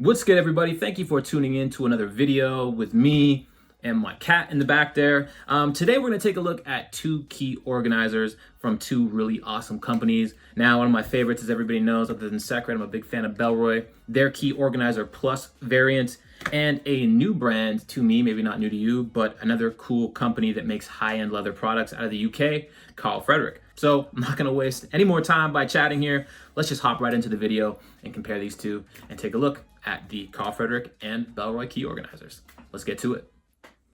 What's good, everybody? Thank you for tuning in to another video with me and my cat in the back there. Today we're going to take a look at two key organizers from two really awesome companies. Now, one of my favorites, as everybody knows, other than Secret, I'm a big fan of Bellroy, their Key Organizer Plus variant, and a new brand to me, maybe not new to you, but another cool company that makes high-end leather products out of the UK, Carl Friedrik. So I'm not going to waste any more time by chatting here. Let's just hop right into the video and compare these two and take a look at the Carl Friedrik and Bellroy Key Organizers. Let's get to it.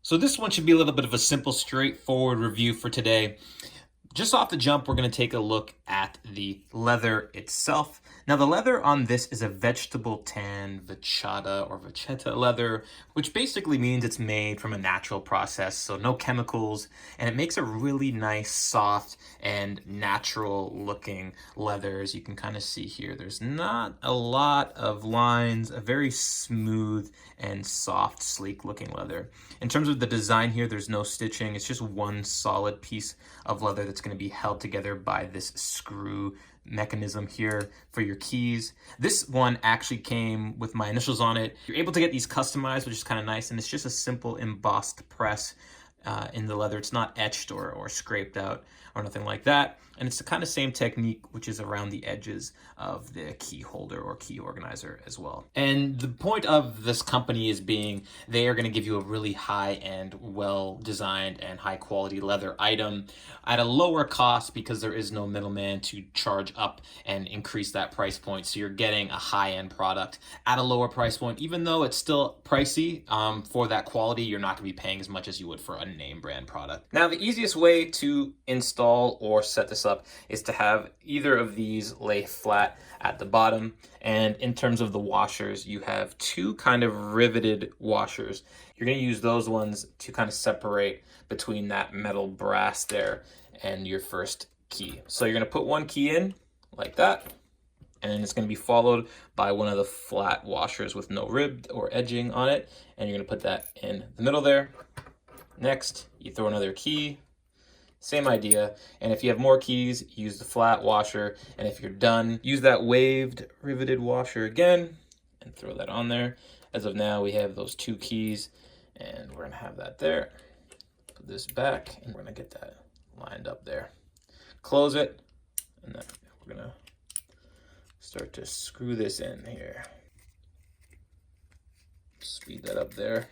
So this one should be a little bit of a simple, straightforward review for today. Just off the jump, we're going to take a look at the leather itself. Now, the leather on this is a vegetable tan vachetta or vachetta leather, which basically means it's made from a natural process, so no chemicals, and it makes a really nice, soft, and natural-looking leather. As you can kind of see here, there's not a lot of lines, a very smooth and soft, sleek-looking leather. In terms of the design here, there's no stitching. It's just one solid piece of leather that's going to be held together by this screw mechanism here for your keys. This one actually came with my initials on it. You're able to get these customized, which is kind of nice, and it's just a simple embossed press in the leather. It's not etched or scraped out or nothing like that. And it's the kind of same technique, which is around the edges of the key holder or key organizer as well. And the point of this company is being they are going to give you a really high-end, well-designed and high-quality leather item at a lower cost because there is no middleman to charge up and increase that price point. So you're getting a high-end product at a lower price point. Even though it's still pricey for that quality, you're not going to be paying as much as you would for a name brand product. Now, the easiest way to install or set this up is to have either of these lay flat at the bottom. And in terms of the washers, you have two kind of riveted washers. You're going to use those ones to kind of separate between that metal brass there and your first key. So you're going to put one key in like that, and it's going to be followed by one of the flat washers with no ribbed or edging on it. And you're going to put that in the middle there. Next, you throw another key. Same idea, and if you have more keys, use the flat washer, and if you're done, use that waved riveted washer again and throw that on there. As of now, we have those two keys, and we're gonna have that there. Put this back, and we're gonna get that lined up there. Close it, and then we're gonna start to screw this in here. Speed that up there.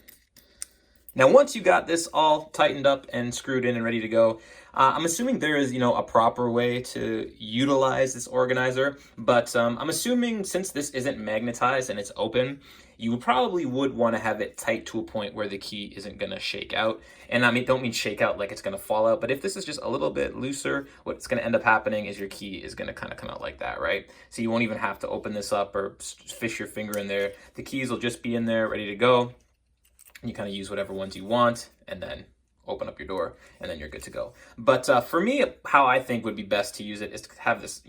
Now, once you got this all tightened up and screwed in and ready to go, I'm assuming there is, a proper way to utilize this organizer, but I'm assuming since this isn't magnetized and it's open, you probably would want to have it tight to a point where the key isn't going to shake out. And I don't mean shake out like it's going to fall out, but if this is just a little bit looser, what's going to end up happening is your key is going to kind of come out like that, right? So you won't even have to open this up or fish your finger in there. The keys will just be in there ready to go. You kind of use whatever ones you want and then open up your door and then you're good to go. But for me, how I think would be best to use it is to have this,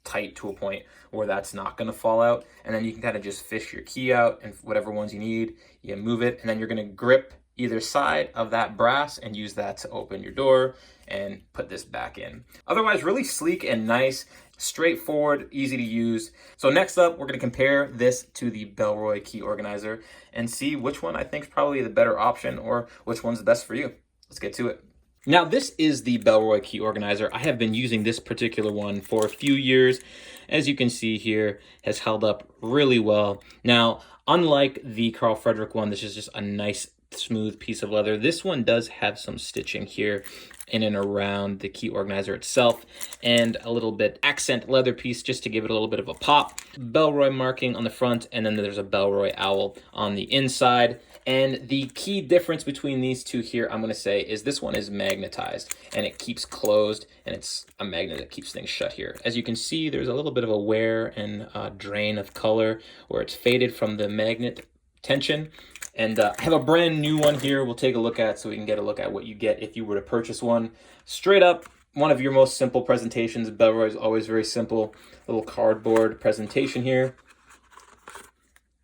tight to a point where that's not going to fall out. And then you can kind of just fish your key out and whatever ones you need, you move it. And then you're going to grip either side of that brass and use that to open your door and put this back in. Otherwise, really sleek and nice, straightforward, easy to use. So next up, we're going to compare this to the Bellroy Key Organizer and see which one I think is probably the better option or which one's the best for you. Let's get to it. Now, this is the Bellroy Key Organizer. I have been using this particular one for a few years. As you can see here, has held up really well. Now, unlike the Carl Friedrik one, this is just a nice smooth piece of leather. This one does have some stitching here in and around the key organizer itself and a little bit accent leather piece just to give it a little bit of a pop. Bellroy marking on the front, and then there's a Bellroy owl on the inside. And the key difference between these two here, I'm going to say, is this one is magnetized and it keeps closed, and it's a magnet that keeps things shut here. As you can see, there's a little bit of a wear and drain of color where it's faded from the magnet tension. And I have a brand new one here we'll take a look at so we can get a look at what you get if you were to purchase one. Straight up, one of your most simple presentations. Bellroy is always very simple. Little cardboard presentation here.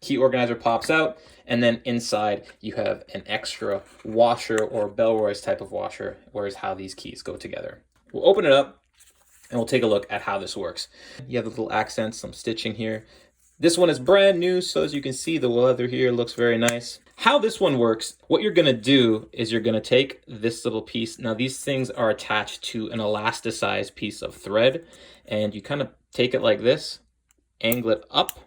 Key organizer pops out, and then inside you have an extra washer or Bellroy's type of washer, whereas how these keys go together. We'll open it up and we'll take a look at how this works. You have the little accents, some stitching here. This one is brand new, so as you can see, the leather here looks very nice. How this one works, what you're gonna do is you're gonna take this little piece. Now these things are attached to an elasticized piece of thread, and you kind of take it like this, angle it up,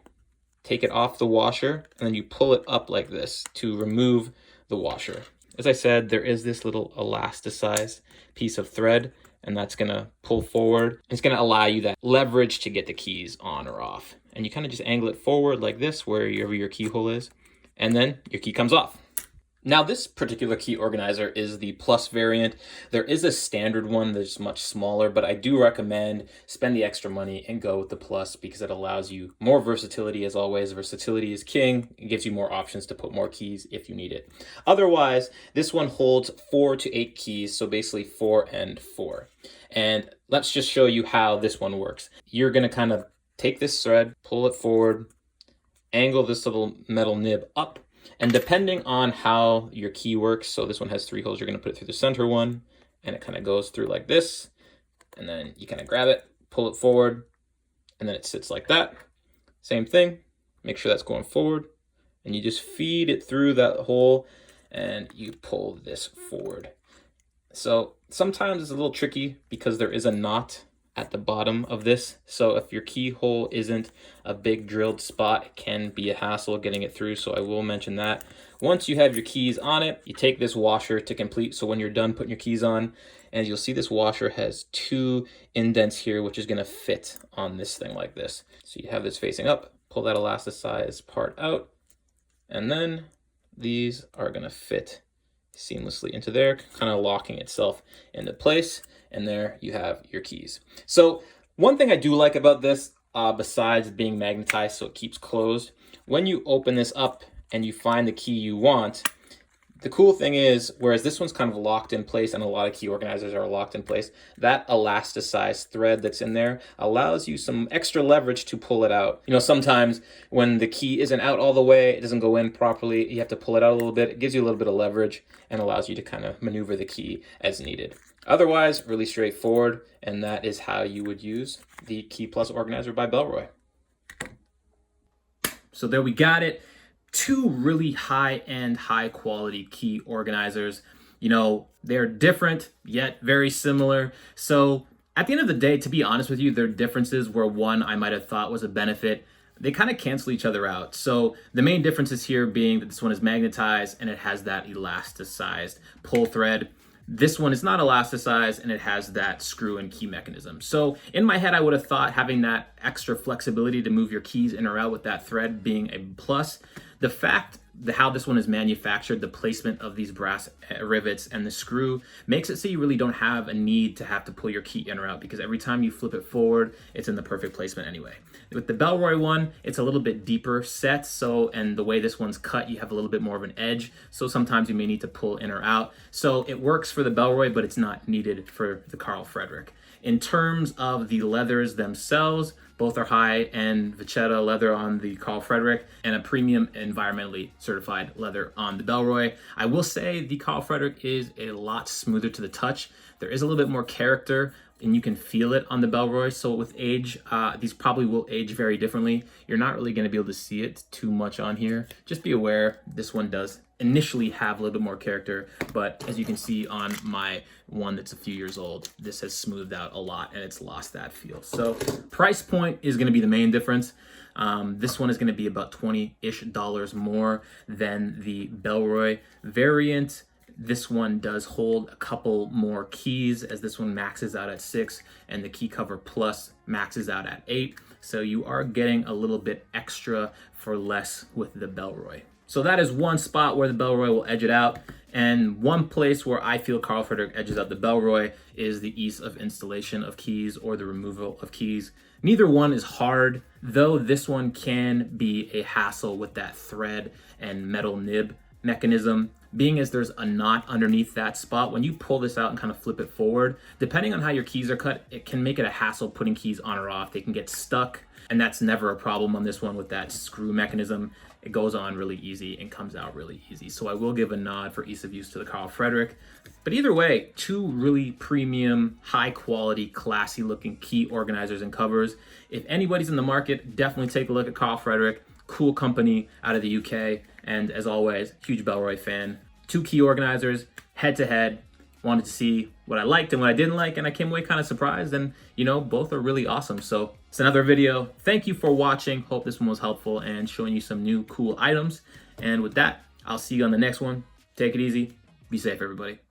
take it off the washer, and then you pull it up like this to remove the washer. As I said, there is this little elasticized piece of thread, and that's gonna pull forward. It's gonna allow you that leverage to get the keys on or off. And you kind of just angle it forward like this, wherever your keyhole is, and then your key comes off. Now this particular key organizer is the Plus variant. There is a standard one that's much smaller, but I do recommend spend the extra money and go with the Plus because it allows you more versatility. As always, versatility is king. It gives you more options to put more keys if you need it. Otherwise, this one holds 4 to 8 keys, so basically 4 and 4. And let's just show you how this one works. You're gonna kind of take this thread, pull it forward, angle this little metal nib up, and depending on how your key works, so this one has 3 holes, you're going to put it through the center one, and it kind of goes through like this, and then you kind of grab it, pull it forward, and then it sits like that. Same thing, make sure that's going forward, and you just feed it through that hole, and you pull this forward. So sometimes it's a little tricky because there is a knot at the bottom of this. So if your keyhole isn't a big drilled spot, it can be a hassle getting it through. So I will mention that. Once you have your keys on it, you take this washer to complete. So when you're done putting your keys on, and you'll see this washer has 2 indents here, which is gonna fit on this thing like this. So you have this facing up, pull that elasticized part out, and then these are gonna fit seamlessly into there, kind of locking itself into place. And there you have your keys. So one thing I do like about this, besides being magnetized so it keeps closed, when you open this up and you find the key you want, the cool thing is, whereas this one's kind of locked in place and a lot of key organizers are locked in place, that elasticized thread that's in there allows you some extra leverage to pull it out. You know, sometimes when the key isn't out all the way, it doesn't go in properly, you have to pull it out a little bit. It gives you a little bit of leverage and allows you to kind of maneuver the key as needed. Otherwise, really straightforward, and that is how you would use the Key Plus Organizer by Bellroy. So there we got it. 2 really high-end, high-quality key organizers. You know, they're different, yet very similar. So at the end of the day, to be honest with you, there are differences where one I might have thought was a benefit. They kind of cancel each other out. So the main differences here being that this one is magnetized and it has that elasticized pull thread. This one is not elasticized and it has that screw and key mechanism. So in my head, I would have thought having that extra flexibility to move your keys in or out with that thread being a plus. The fact how this one is manufactured, the placement of these brass rivets and the screw makes it so you really don't have a need to have to pull your key in or out because every time you flip it forward, it's in the perfect placement anyway. With the Bellroy one, it's a little bit deeper set, so, and the way this one's cut, you have a little bit more of an edge, so sometimes you may need to pull in or out. So it works for the Bellroy, but it's not needed for the Carl Friedrik. In terms of the leathers themselves, both are high-end Vachetta leather on the Carl Friedrik and a premium environmentally certified leather on the Bellroy. I will say the Carl Friedrik is a lot smoother to the touch. There is a little bit more character and you can feel it on the Bellroy. So with age, these probably will age very differently. You're not really gonna be able to see it too much on here. Just be aware, this one does initially have a little bit more character, but as you can see on my one that's a few years old, this has smoothed out a lot and it's lost that feel. So price point is gonna be the main difference. This one is gonna be about $20-ish more than the Bellroy variant. This one does hold a couple more keys as this one maxes out at 6 and the Key Cover Plus maxes out at 8. So you are getting a little bit extra for less with the Bellroy. So that is one spot where the Bellroy will edge it out. And one place where I feel Carl Friedrik edges out the Bellroy is the ease of installation of keys or the removal of keys. Neither one is hard, though this one can be a hassle with that thread and metal nib mechanism, being as there's a knot underneath that spot, when you pull this out and kind of flip it forward, depending on how your keys are cut, it can make it a hassle putting keys on or off. They can get stuck, and that's never a problem on this one with that screw mechanism. It goes on really easy and comes out really easy. So I will give a nod for ease of use to the Carl Friedrik. But either way, two really premium, high quality, classy looking key organizers and covers. If anybody's in the market, definitely take a look at Carl Friedrik. Cool company out of the UK. And as always, huge Bellroy fan. Two key organizers, head to head. Wanted to see what I liked and what I didn't like, and I came away kind of surprised, and you know, both are really awesome. So it's another video. Thank you for watching. Hope this one was helpful and showing you some new cool items. And with that, I'll see you on the next one. Take it easy. Be safe, everybody.